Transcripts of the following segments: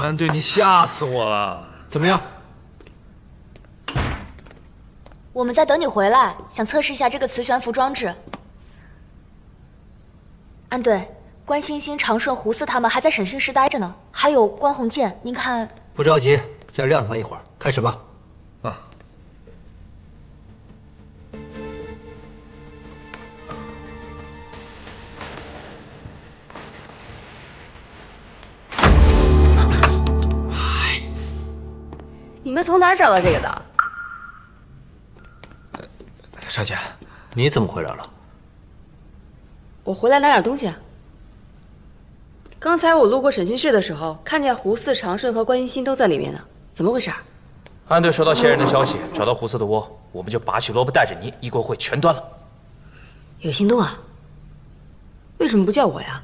安队，你吓死我了！怎么样？我们在等你回来，想测试一下这个磁悬浮装置。安队，关欣欣、长顺、胡四他们还在审讯室待着呢，还有关鸿渐，您看。不着急，再晾他们一会儿，开始吧。啊。你们从哪儿找到这个的？少姐，你怎么回来了？我回来拿点东西啊。刚才我路过审讯室的时候，看见胡四、长顺和关欣欣都在里面呢，怎么回事？安队收到线人的消息，找到胡四的窝，我们就拔起萝卜带着泥，一锅烩全端了。有行动啊？为什么不叫我呀？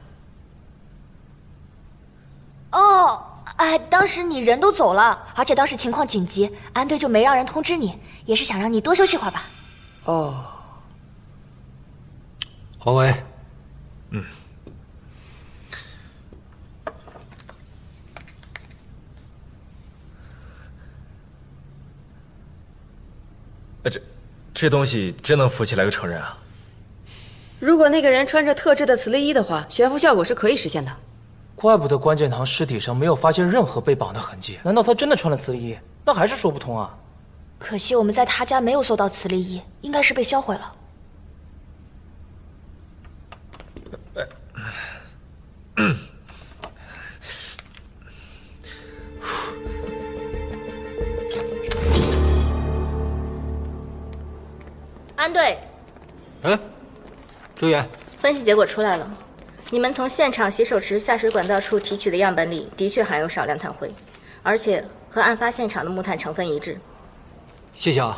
哦，哎，当时你人都走了，而且当时情况紧急，安队就没让人通知你，也是想让你多休息会儿吧。哦，黄伟，这东西真能浮起来又承认啊？如果那个人穿着特制的磁力衣的话，悬浮效果是可以实现的。怪不得关建堂尸体上没有发现任何被绑的痕迹，难道他真的穿了磁力衣？那还是说不通啊。可惜我们在他家没有搜到磁力衣，应该是被销毁了。安队，朱元，分析结果出来了，你们从现场洗手池下水管道处提取的样本里的确含有少量炭灰，而且和案发现场的木炭成分一致。谢谢啊。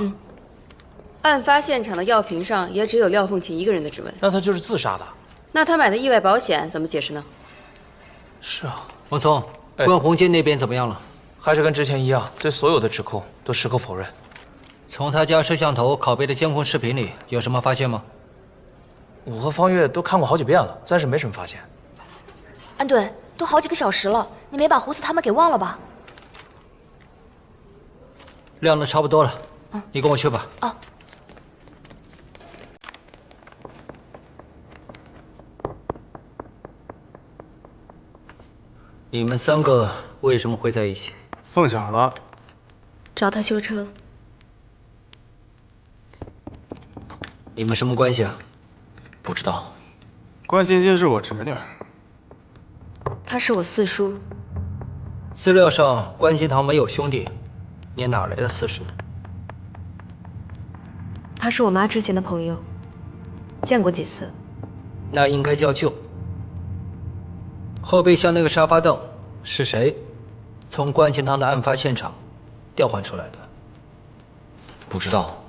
案发现场的药瓶上也只有廖凤琴一个人的指纹，那他就是自杀的。那他买的意外保险怎么解释呢？是啊，王聪，关鸿渐那边怎么样了？还是跟之前一样，对所有的指控都矢口否认。从他家摄像头拷贝的监控视频里有什么发现吗？我和方月都看过好几遍了，暂时没什么发现。安队，都好几个小时了，你没把胡四他们给忘了吧？晾的差不多了，你跟我去吧。哦。你们三个为什么会在一起？凤小了，找他修车。你们什么关系啊？不知道。关欣欣是我侄女，他是我四叔。资料上关心堂没有兄弟，你哪来的四叔？他是我妈之前的朋友，见过几次。那应该叫舅。后备箱那个沙发凳是谁从关心堂的案发现场调换出来的？不知道。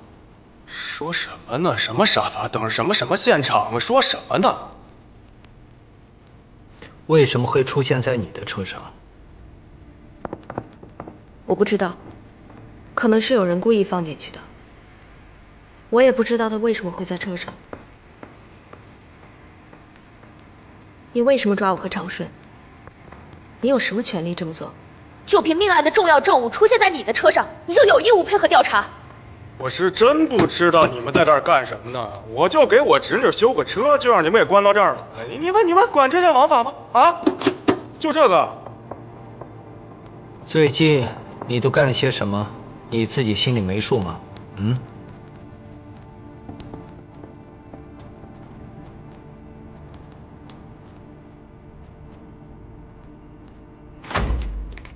说什么呢？什么沙发凳？什么现场？说什么呢？为什么会出现在你的车上？我不知道，可能是有人故意放进去的。我也不知道他为什么会在车上。你为什么抓我和长顺？你有什么权利这么做？就凭命案的重要证物出现在你的车上，你就有义务配合调查。我是真不知道你们在这儿干什么呢。我就给我侄女修个车，就让你们给关到这儿了。你们管这些王法吗？啊？就这个？最近你都干了些什么？你自己心里没数吗？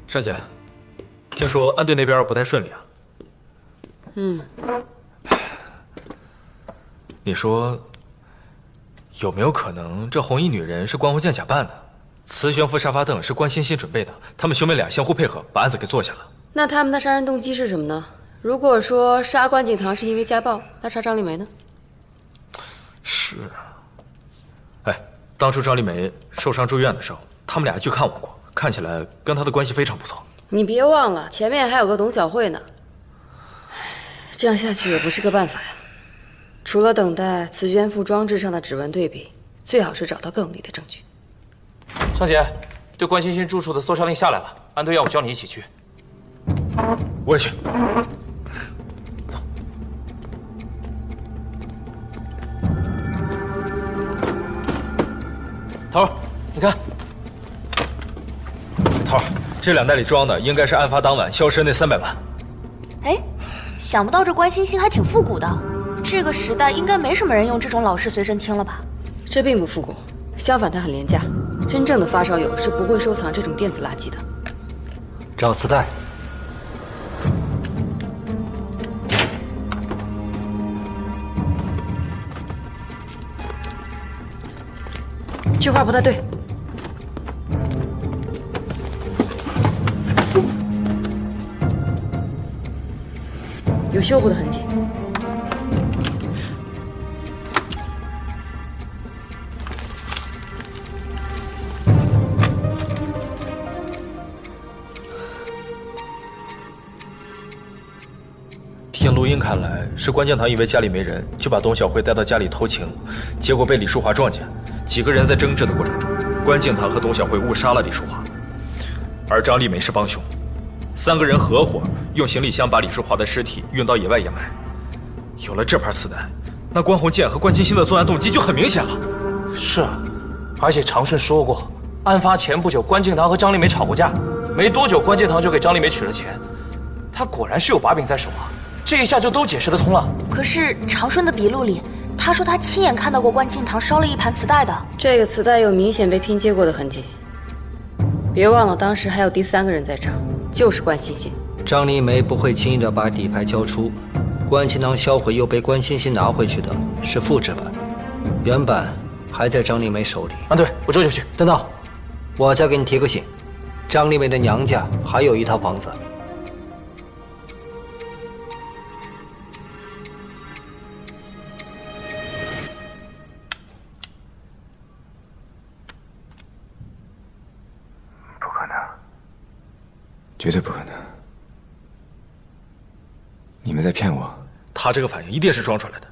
少姐，听说安队那边不太顺利啊？你说，有没有可能这红衣女人是关鸿渐假扮的？磁悬浮沙发凳是关欣欣准备的，他们兄妹俩相互配合，把案子给做下了。那他们的杀人动机是什么呢？如果说杀关景堂是因为家暴，那杀张丽梅呢？是啊。哎，当初张丽梅受伤住院的时候，他们俩去看我过，看起来跟她的关系非常不错。你别忘了，前面还有个董小慧呢。这样下去也不是个办法呀。除了等待磁悬浮装置上的指纹对比，最好是找到更有力的证据。尚姐，对关欣欣住处的搜查令下来了，安队要我叫你一起去。我也去。头儿，你看，头儿，这2袋里装的应该是案发当晚消失那300万。哎，想不到这关星星还挺复古的，这个时代应该没什么人用这种老式随身听了吧？这并不复古，相反它很廉价。真正的发烧友是不会收藏这种电子垃圾的。找磁带。这话不太对。有修补的痕迹。听录音看来是关敬堂以为家里没人，就把董小慧带到家里偷情，结果被李淑华撞见。几个人在争执的过程中，关敬堂和董小慧误杀了李淑华，而张丽梅是帮凶。3个人合伙用行李箱把李淑华的尸体运到野外掩埋。有了这盘磁带，那关鸿渐和关欣欣的作案动机就很明显了。是啊，而且长顺说过，案发前不久，关敬堂和张丽梅吵过架，没多久关敬堂就给张丽梅取了钱。他果然是有把柄在手啊，这一下就都解释得通了。可是长顺的笔录里，他说他亲眼看到过关敬堂烧了一盘磁带的。这个磁带有明显被拼接过的痕迹。别忘了，当时还有第3个人在场，就是关欣欣。张丽梅不会轻易的把底牌交出，关敬堂销毁又被关欣欣拿回去的是复制版，原版还在张丽梅手里。安队，我这就去。等等，我再给你提个醒，张丽梅的娘家还有一套房子。绝对不可能！你们在骗我！他这个反应一定是装出来的。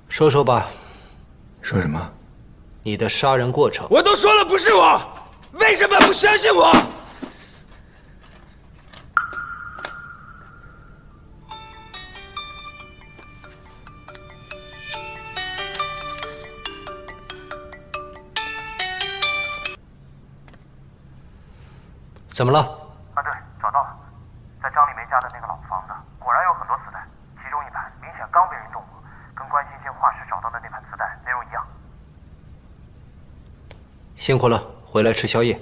说说吧，说什么？你的杀人过程。我都说了不是我，为什么不相信我？怎么了？啊，对，找到了，在张丽梅家的那个老房子，果然有很多磁带，其中一盘明显刚被人动过，跟关欣欣画室找到的那盘磁带内容一样。辛苦了，回来吃宵夜。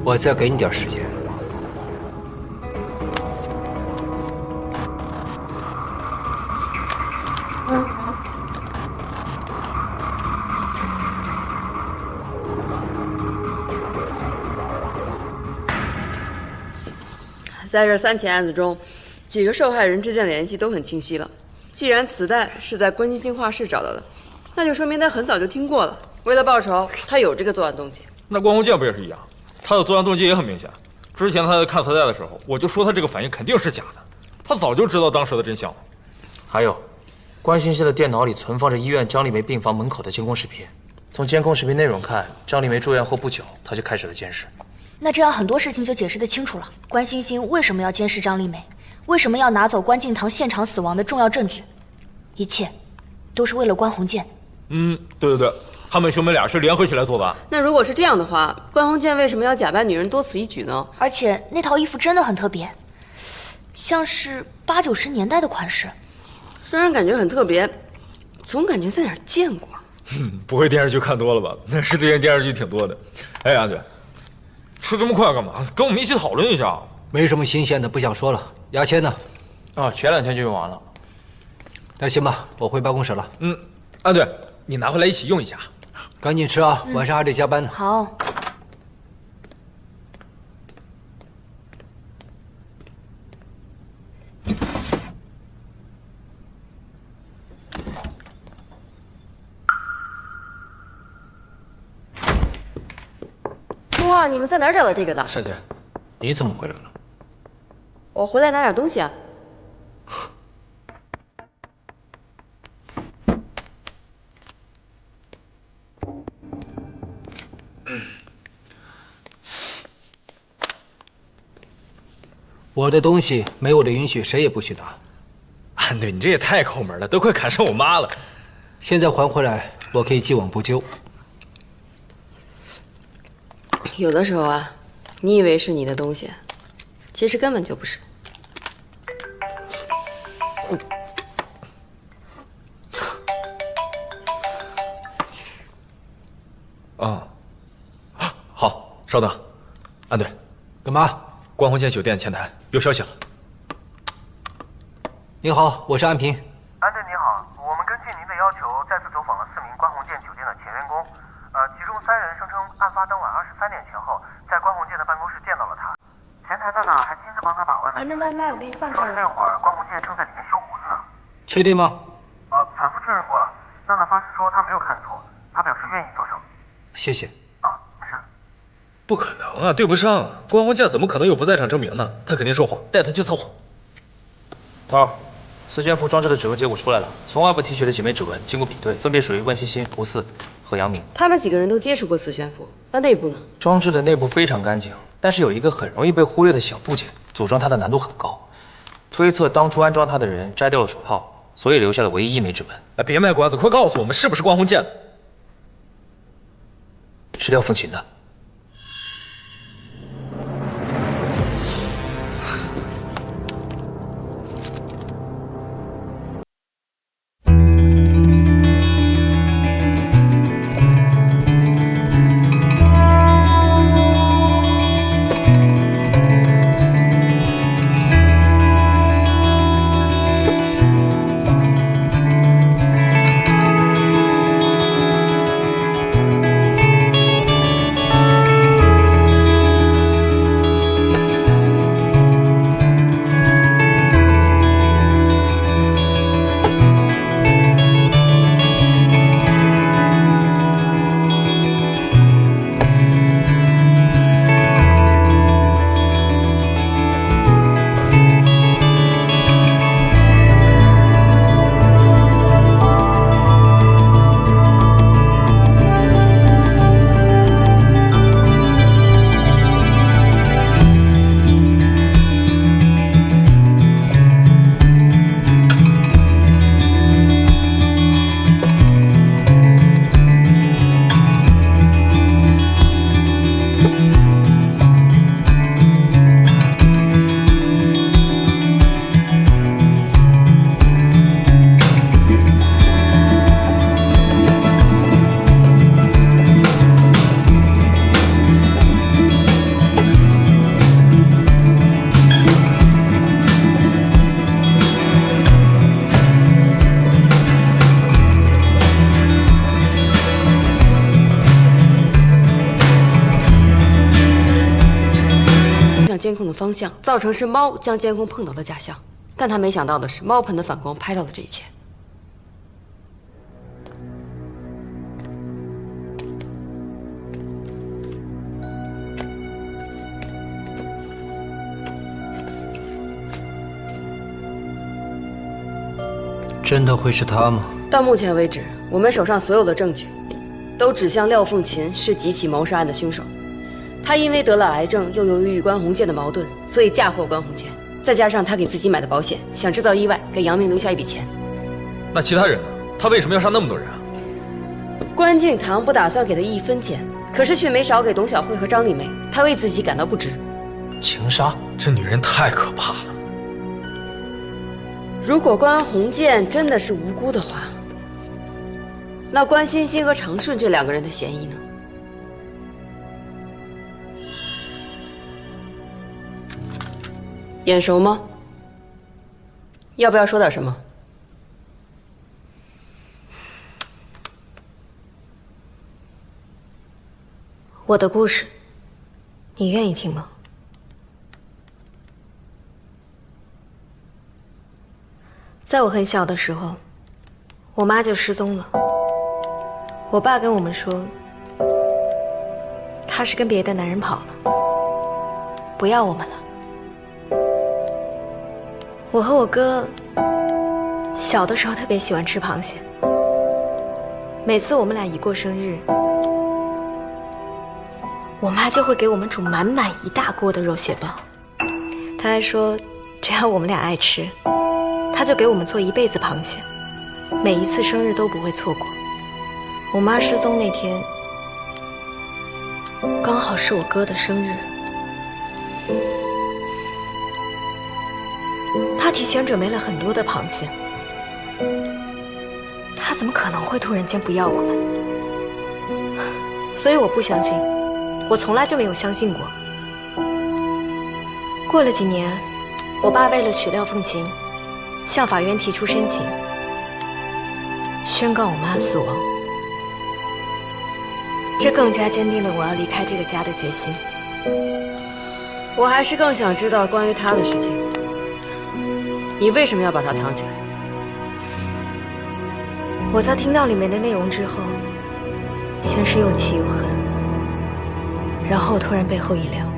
我再给你点时间。在这3起案子中，几个受害人之间的联系都很清晰了。既然磁带是在关欣欣画室找到的，那就说明他很早就听过了。为了报仇，他有这个作案动机。那关鸿渐不也是一样？他的作案动机也很明显。之前他在看磁带的时候，我就说他这个反应肯定是假的。他早就知道当时的真相了。还有，关欣欣的电脑里存放着医院张丽梅病房门口的监控视频。从监控视频内容看，张丽梅住院后不久，他就开始了监视。那这样很多事情就解释得清楚了。关欣欣为什么要监视张丽梅？为什么要拿走关敬堂现场死亡的重要证据？一切都是为了关鸿渐。对，他们兄妹俩是联合起来做的案。那如果是这样的话，关鸿渐为什么要假扮女人多此一举呢？而且那套衣服真的很特别，像是80、90年代的款式。虽然感觉很特别，总感觉在哪儿见过。不会电视剧看多了吧？那之前电视剧挺多的。哎，安队，吃这么快干嘛？跟我们一起讨论一下。没什么新鲜的，不想说了。牙签呢？啊，前2天就用完了。那行吧，我回办公室了。安队，你拿回来一起用一下。赶紧吃啊，晚上还得加班呢。好。哇，你们在哪儿找的这个的？少姐，你怎么回来了？我回来拿点东西啊。我的东西没我的允许，谁也不许拿。安队，你这也太抠门了，都快赶上我妈了。现在还回来，我可以既往不咎。有的时候啊，你以为是你的东西，其实根本就不是。好，稍等，安队，干嘛？观鸿县酒店前台有消息了。你好，我是安平。安队你好，我们根据您的要求，再次走访了4名观鸿县酒店的前员工，其中3人声称案发当晚23点前后，在观鸿县的办公室见到了他。前台的呢还亲自帮他把关了。那外卖我给你放这儿。说是那会儿观鸿县正在里面修胡子呢。确定吗？反复确认过了。那发誓说他没有看错，他表示愿意作证。谢谢。没事。不可能啊，对不上啊！观鸿县怎么可能有不在场证明呢？他肯定说谎，带他去测谎。涛儿，磁悬浮装置的指纹结果出来了，从外部提取的几枚指纹，经过比对，分别属于万欣欣、吴四和杨明。他们几个人都接触过磁悬浮，那内部呢？装置的内部非常干净，但是有一个很容易被忽略的小部件，组装它的难度很高。推测当初安装它的人摘掉了手套，所以留下了唯一1枚指纹。哎，别卖关子，快告诉我们是不是观鸿县的？是廖凤琴的。监控的方向，造成是猫将监控碰倒的假象，但他没想到的是，猫盆的反光拍到了这一切。真的会是他吗？到目前为止，我们手上所有的证据，都指向廖凤琴是几起谋杀案的凶手。他因为得了癌症，又由于与关鸿渐的矛盾，所以嫁祸关鸿渐。再加上他给自己买的保险，想制造意外，给杨明留下一笔钱。那其他人呢？他为什么要杀那么多人啊？关敬堂不打算给他1分钱，可是却没少给董小慧和张丽梅，他为自己感到不值。情杀？这女人太可怕了。如果关鸿渐真的是无辜的话，那关欣欣和程顺这2个人的嫌疑呢？眼熟吗？要不要说点什么？我的故事，你愿意听吗？在我很小的时候，我妈就失踪了。我爸跟我们说，她是跟别的男人跑了，不要我们了。我和我哥小的时候特别喜欢吃螃蟹，每次我们俩一过生日，我妈就会给我们煮满满一大锅的肉蟹煲。她还说，只要我们俩爱吃，她就给我们做一辈子螃蟹，每一次生日都不会错过。我妈失踪那天，刚好是我哥的生日。他提前准备了很多的螃蟹，他怎么可能会突然间不要我们？所以我不相信，我从来就没有相信过。过了几年，我爸为了娶廖凤琴，向法院提出申请，宣告我妈死亡。这更加坚定了我要离开这个家的决心。我还是更想知道关于他的事情。你为什么要把它藏起来？我在听到里面的内容之后，先是又气又恨，然后突然背后一凉，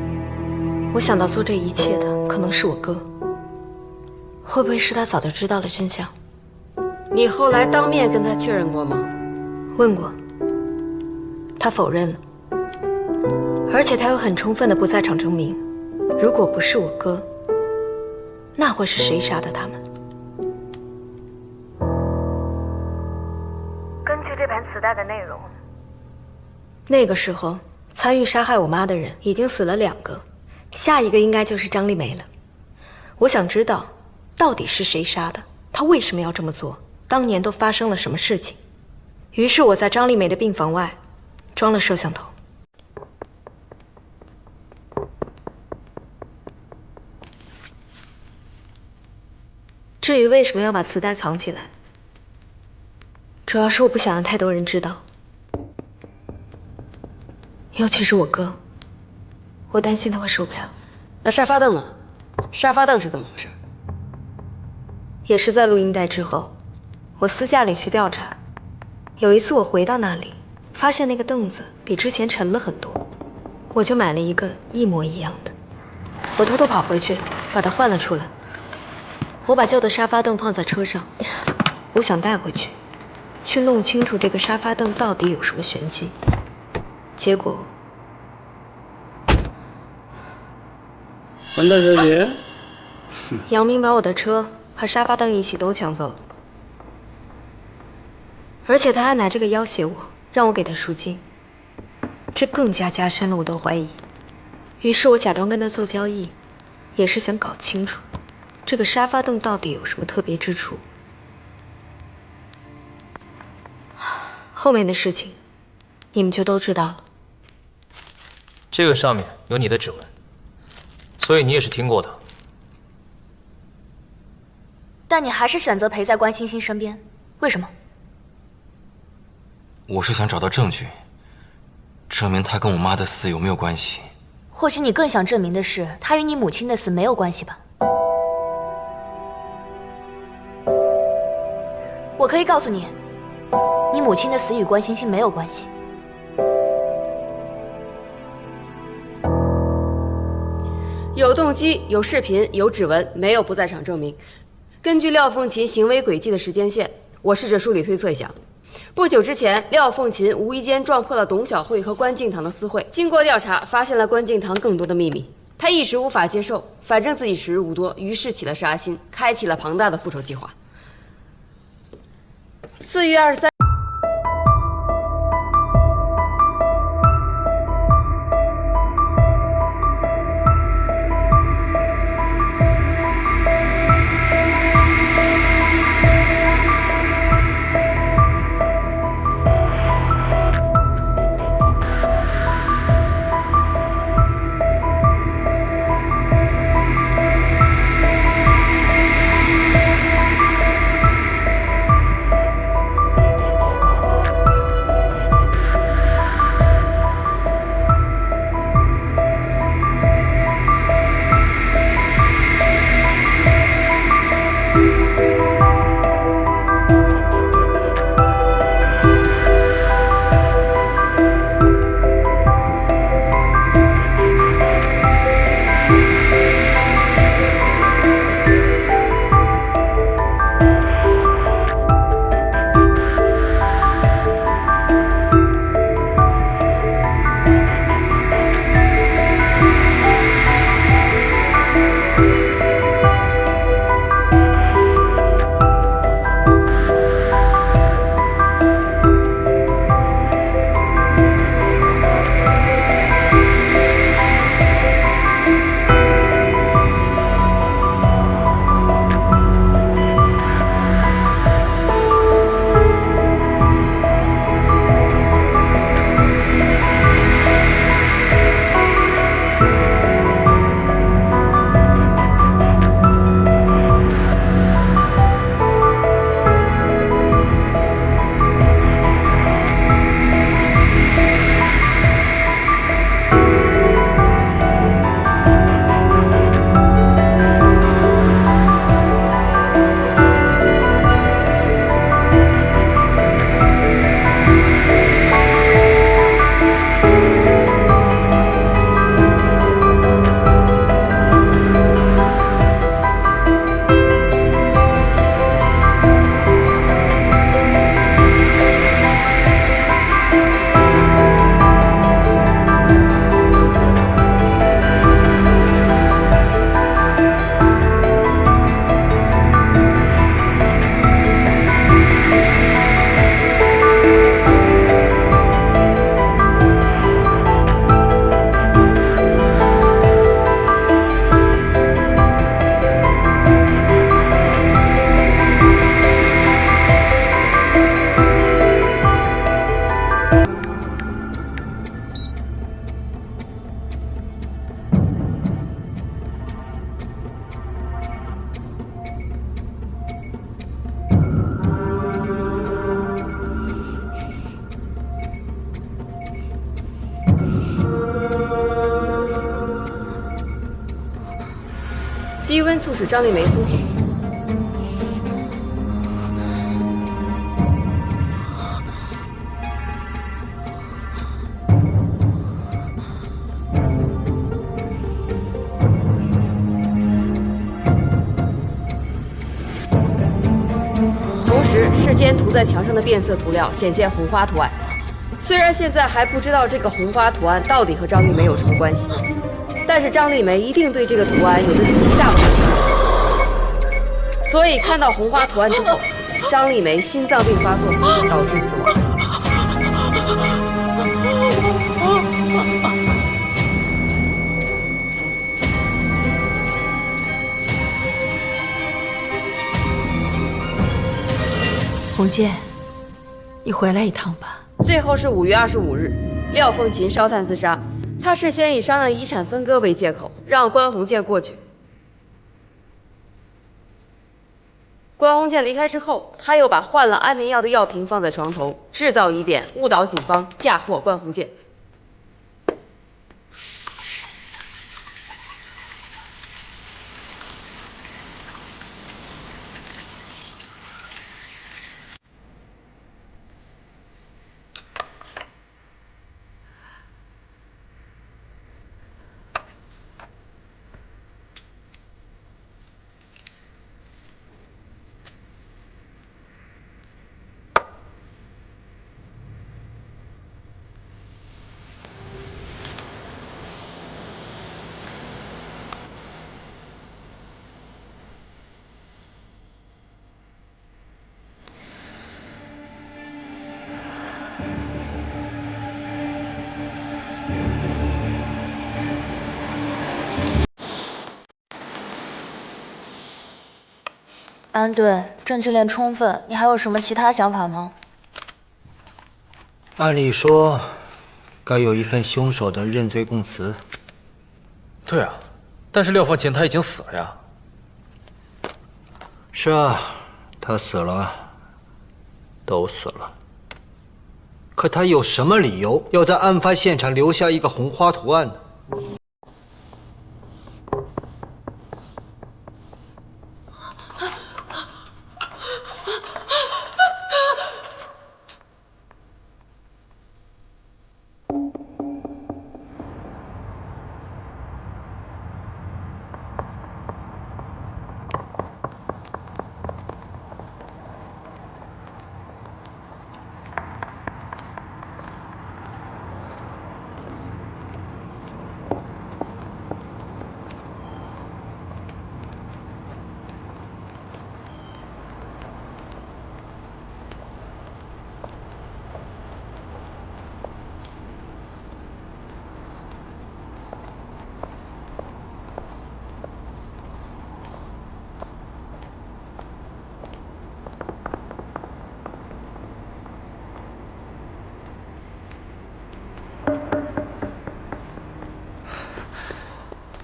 我想到做这一切的可能是我哥，会不会是他早就知道了真相？你后来当面跟他确认过吗？问过，他否认了，而且他有很充分的不在场证明。如果不是我哥，那会是谁杀的他们？根据这盘磁带的内容，那个时候参与杀害我妈的人已经死了2个，下一个应该就是张丽梅了。我想知道，到底是谁杀的？他为什么要这么做？当年都发生了什么事情？于是我在张丽梅的病房外装了摄像头。至于为什么要把磁带藏起来，主要是我不想让太多人知道，尤其是我哥，我担心他会受不了。那沙发凳呢？沙发凳是怎么回事？也是在录音带之后，我私下里去调查。有一次我回到那里，发现那个凳子比之前沉了很多，我就买了一个一模一样的。我偷偷跑回去，把它换了出来。我把旧的沙发凳放在车上，我想带回去，去弄清楚这个沙发凳到底有什么玄机。结果，文大小姐，杨明把我的车和沙发凳一起都抢走了，而且他还拿这个要挟我，让我给他赎金，这更加加深了我的怀疑。于是我假装跟他做交易，也是想搞清楚这个沙发凳到底有什么特别之处。后面的事情你们就都知道了。这个上面有你的指纹，所以你也是听过的。但你还是选择陪在关欣欣身边，为什么？我是想找到证据，证明他跟我妈的死有没有关系。或许你更想证明的是，他与你母亲的死没有关系吧？我可以告诉你，你母亲的死与关欣欣没有关系。有动机、有视频、有指纹，没有不在场证明。根据廖凤琴行为轨迹的时间线，我试着梳理推测一下。不久之前，廖凤琴无意间撞破了董小慧和关敬堂的私会。经过调查，发现了关敬堂更多的秘密。他一时无法接受，反正自己时日无多，于是起了杀心，开启了庞大的复仇计划。4月23。低温促使张丽梅苏醒。同时，事先涂在墙上的变色涂料显现红花图案。虽然现在还不知道这个红花图案到底和张丽梅有什么关系，但是张丽梅一定对这个图案有着极大的兴趣。所以看到红花图案之后，张丽梅心脏病发作，导致死亡。红剑，你回来一趟吧。最后是5月25日，廖凤琴烧炭自杀。他事先以商量遗产分割为借口，让关鸿渐过去。关鸿渐离开之后，他又把换了安眠药的药瓶放在床头，制造疑点，误导警方，嫁祸关鸿渐。安顿，证据链充分，你还有什么其他想法吗？按理说，该有一份凶手的认罪供词。对啊，但是廖凤琴她已经死了呀。是啊，他死了，都死了。可他有什么理由要在案发现场留下一个红花图案呢？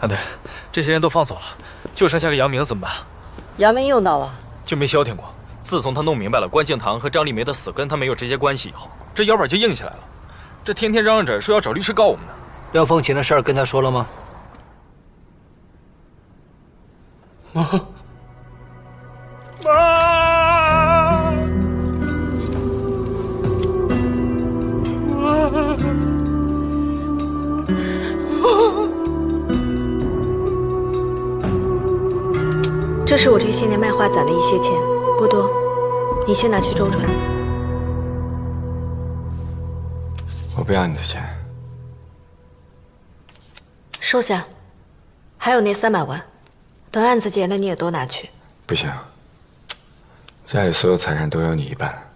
安队，这些人都放走了，就剩下个杨明，怎么办？杨明又闹了，就没消停过。自从他弄明白了关敬堂和张丽梅的死跟他没有直接关系以后，这腰板就硬起来了。这天天嚷嚷着说要找律师告我们呢。廖凤琴的事儿跟他说了吗？这是我这些年卖画攒的一些钱，不多，你先拿去周转。我不要你的钱。收下，还有那300万，等案子结了你也都拿去。不行，家里所有财产都有你一半。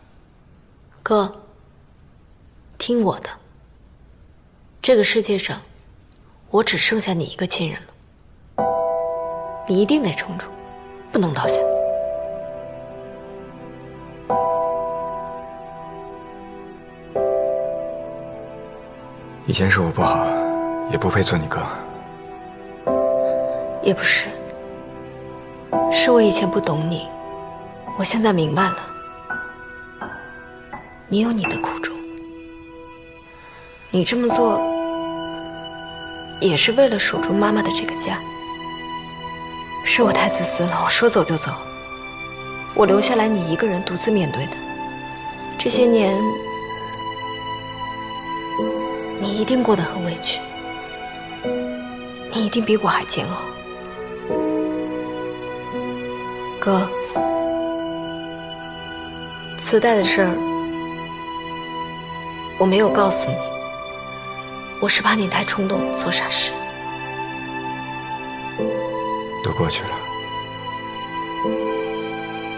哥，听我的，这个世界上，我只剩下你一个亲人了，你一定得撑住，不能倒下。以前是我不好，也不配做你哥。也不是，是我以前不懂你，我现在明白了，你有你的苦衷，你这么做也是为了守住妈妈的这个家。是我太自私了，我说走就走。我留下来你一个人独自面对的。这些年，你一定过得很委屈，你一定比我还煎熬。哥，磁带的事儿我没有告诉你，我是怕你太冲动做傻事。都过去了，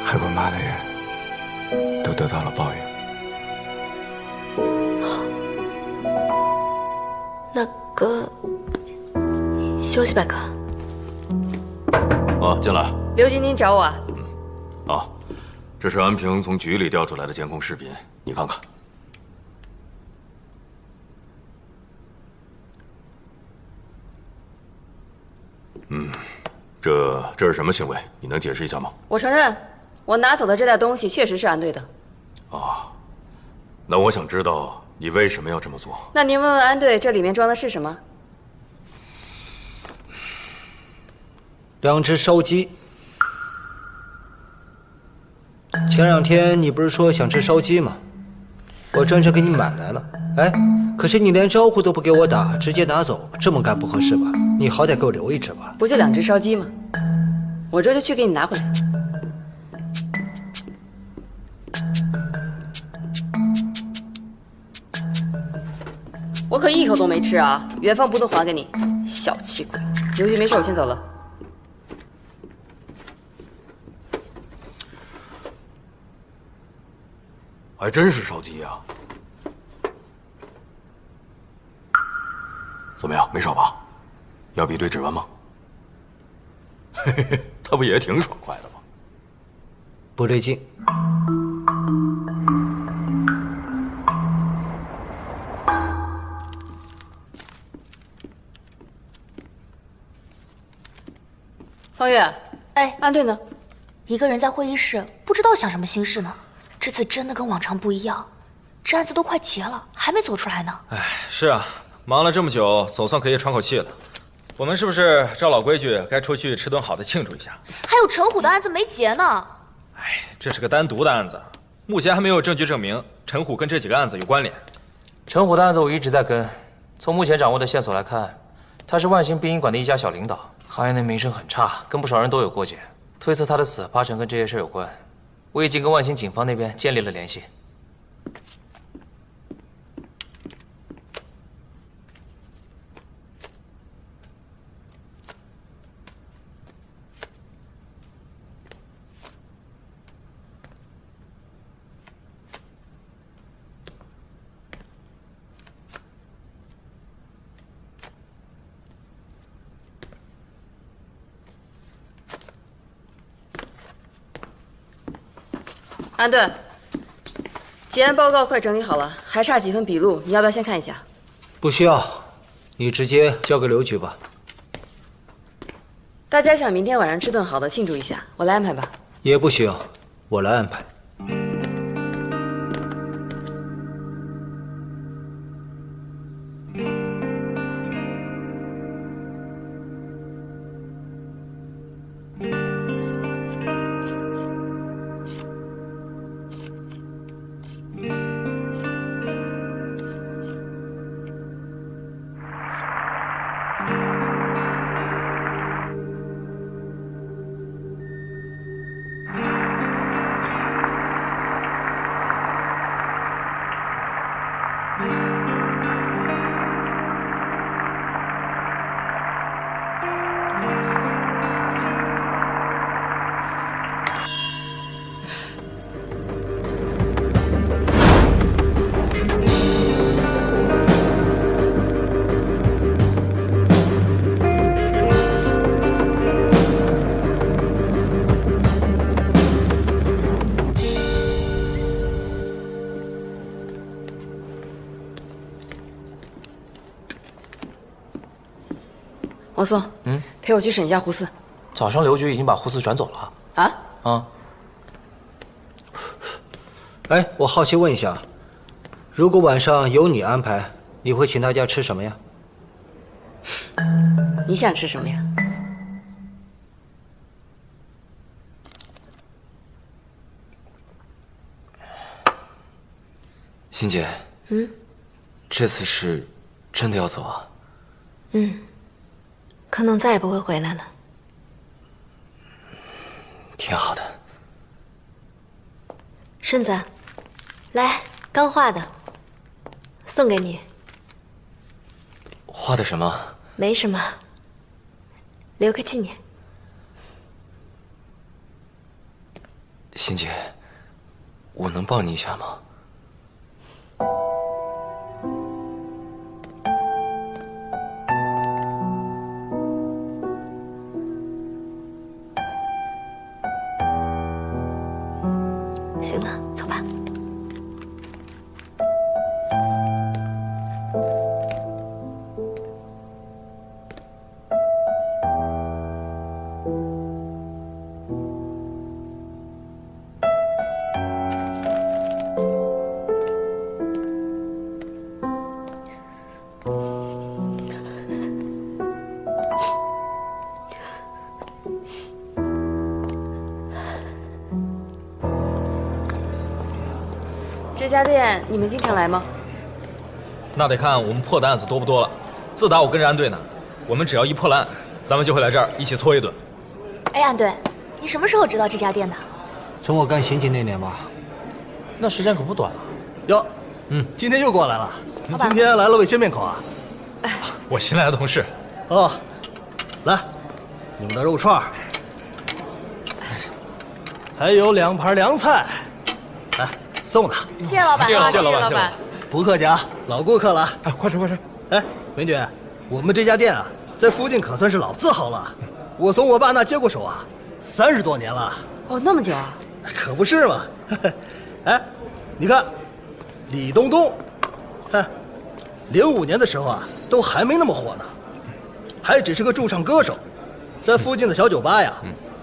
害过妈的人都得到了报应。那哥，休息吧，哥。进来。刘晶晶找我啊？这是安平从局里调出来的监控视频，你看看。这是什么行为？你能解释一下吗？我承认，我拿走的这袋东西确实是安队的。那我想知道你为什么要这么做？那您问问安队，这里面装的是什么？2只烧鸡。前2天你不是说想吃烧鸡吗？我专程给你买来了。哎，可是你连招呼都不给我打，直接拿走，这么干不合适吧？你好歹给我留1只吧。不就2只烧鸡吗？我这就去给你拿回来。我可一口都没吃啊！原封不动还给你，小气鬼！刘局没事，我先走了。还真是烧鸡呀！怎么样，没少吧？要比对指纹吗？嘿嘿嘿，他不也挺爽快的吗？不对劲。方月，哎，安队呢？一个人在会议室，不知道想什么心事呢。这次真的跟往常不一样，这案子都快结了，还没走出来呢。哎，是啊，忙了这么久，总算可以喘口气了。我们是不是照老规矩该出去吃顿好的庆祝一下？还有陈虎的案子没结呢。哎，这是个单独的案子，目前还没有证据证明陈虎跟这几个案子有关联。陈虎的案子我一直在跟，从目前掌握的线索来看，他是万兴殡仪馆的一家小领导，行业内名声很差，跟不少人都有过节，推测他的死8成跟这些事有关。我已经跟万兴警方那边建立了联系。安队，结案报告快整理好了，还差几份笔录，你要不要先看一下？不需要，你直接交给刘局吧。大家想明天晚上吃顿好的庆祝一下，我来安排吧。也不需要，我来安排。王松，陪我去审一下胡四。早上刘局已经把胡四转走了。啊？哎，我好奇问一下，如果晚上由你安排，你会请大家吃什么呀？你想吃什么呀？欣姐，这次是真的要走啊？可能再也不会回来了。挺好的。顺子，来，刚画的，送给你。画的什么？没什么，留个纪念。欣姐，我能抱你一下吗？行了，走吧。这家店你们经常来吗？那得看我们破的案子多不多了。自打我跟着安队呢，我们只要一破了案，咱们就会来这儿一起搓一顿。哎，安队，你什么时候知道这家店的？从我干刑警那年吧。那时间可不短了。哟，今天又过来了。今天来了位新面孔啊。我新来的同事。哦，来，你们的肉串，还有2盘凉菜，来送的。谢谢老板，谢谢老板。不客气啊，老顾客了。哎，快吃快吃。哎，美女，我们这家店啊，在附近可算是老字号了。我从我爸那接过手啊，30多年了。哦，那么久啊？可不是嘛。哎，你看，李东东，看，05年的时候啊，都还没那么火呢，还只是个驻唱歌手，在附近的小酒吧呀，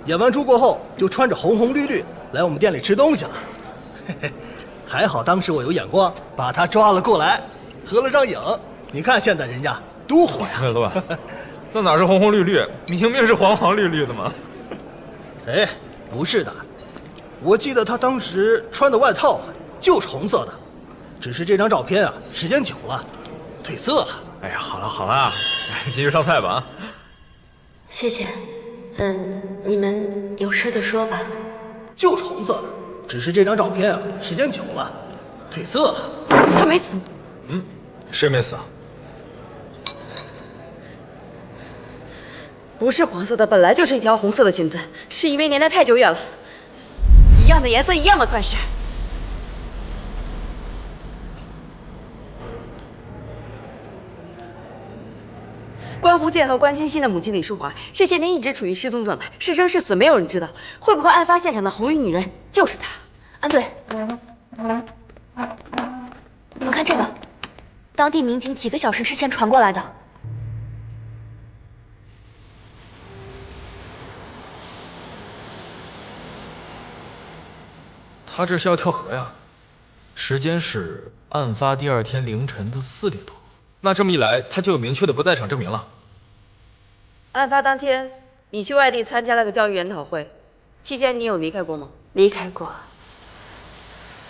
演完出过后就穿着红红绿绿来我们店里吃东西了。嘿嘿，还好当时我有眼光，把他抓了过来，合了张影。你看现在人家多火呀！老板，那哪是红红绿绿，明明是黄黄绿绿的嘛。哎，不是的，我记得他当时穿的外套就是红色的，只是这张照片啊，时间久了，褪色了。哎呀，好了好了，继续上菜吧啊。谢谢。你们有事就说吧。就是红色的，只是这张照片啊，时间久了，褪色了。他没死。谁没死啊？不是黄色的，本来就是一条红色的裙子，是因为年代太久远了，一样的颜色，一样的款式。关鸿渐和关欣欣的母亲李淑华这些年一直处于失踪状态，是生是死没有人知道。会不会案发现场的红衣女人就是她？安队，你们看这个，当地民警几个小时之前传过来的。他这是要跳河呀？时间是案发第2天凌晨的4点多，那这么一来，他就有明确的不在场证明了。案发当天，你去外地参加了个教育研讨会，期间你有离开过吗？离开过，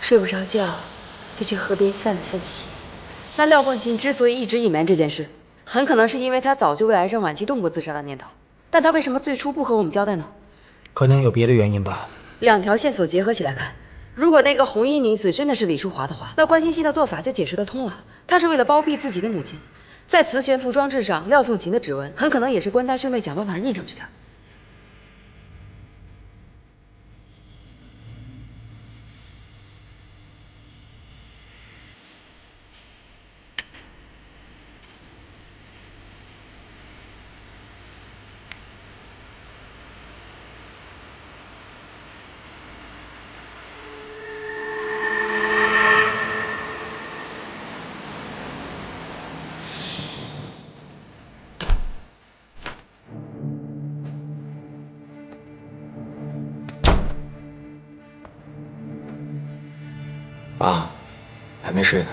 睡不着觉，就去河边散了散心。那廖凤琴之所以一直隐瞒这件事，很可能是因为她早就为癌症晚期动过自杀的念头，但她为什么最初不和我们交代呢？可能有别的原因吧。2条线索结合起来看，如果那个红衣女子真的是李淑华的话，那关欣欣的做法就解释得通了。她是为了包庇自己的母亲，在磁悬浮装置上廖凤琴的指纹很可能也是关大兄妹想办法印上去的。爸，还没睡呢。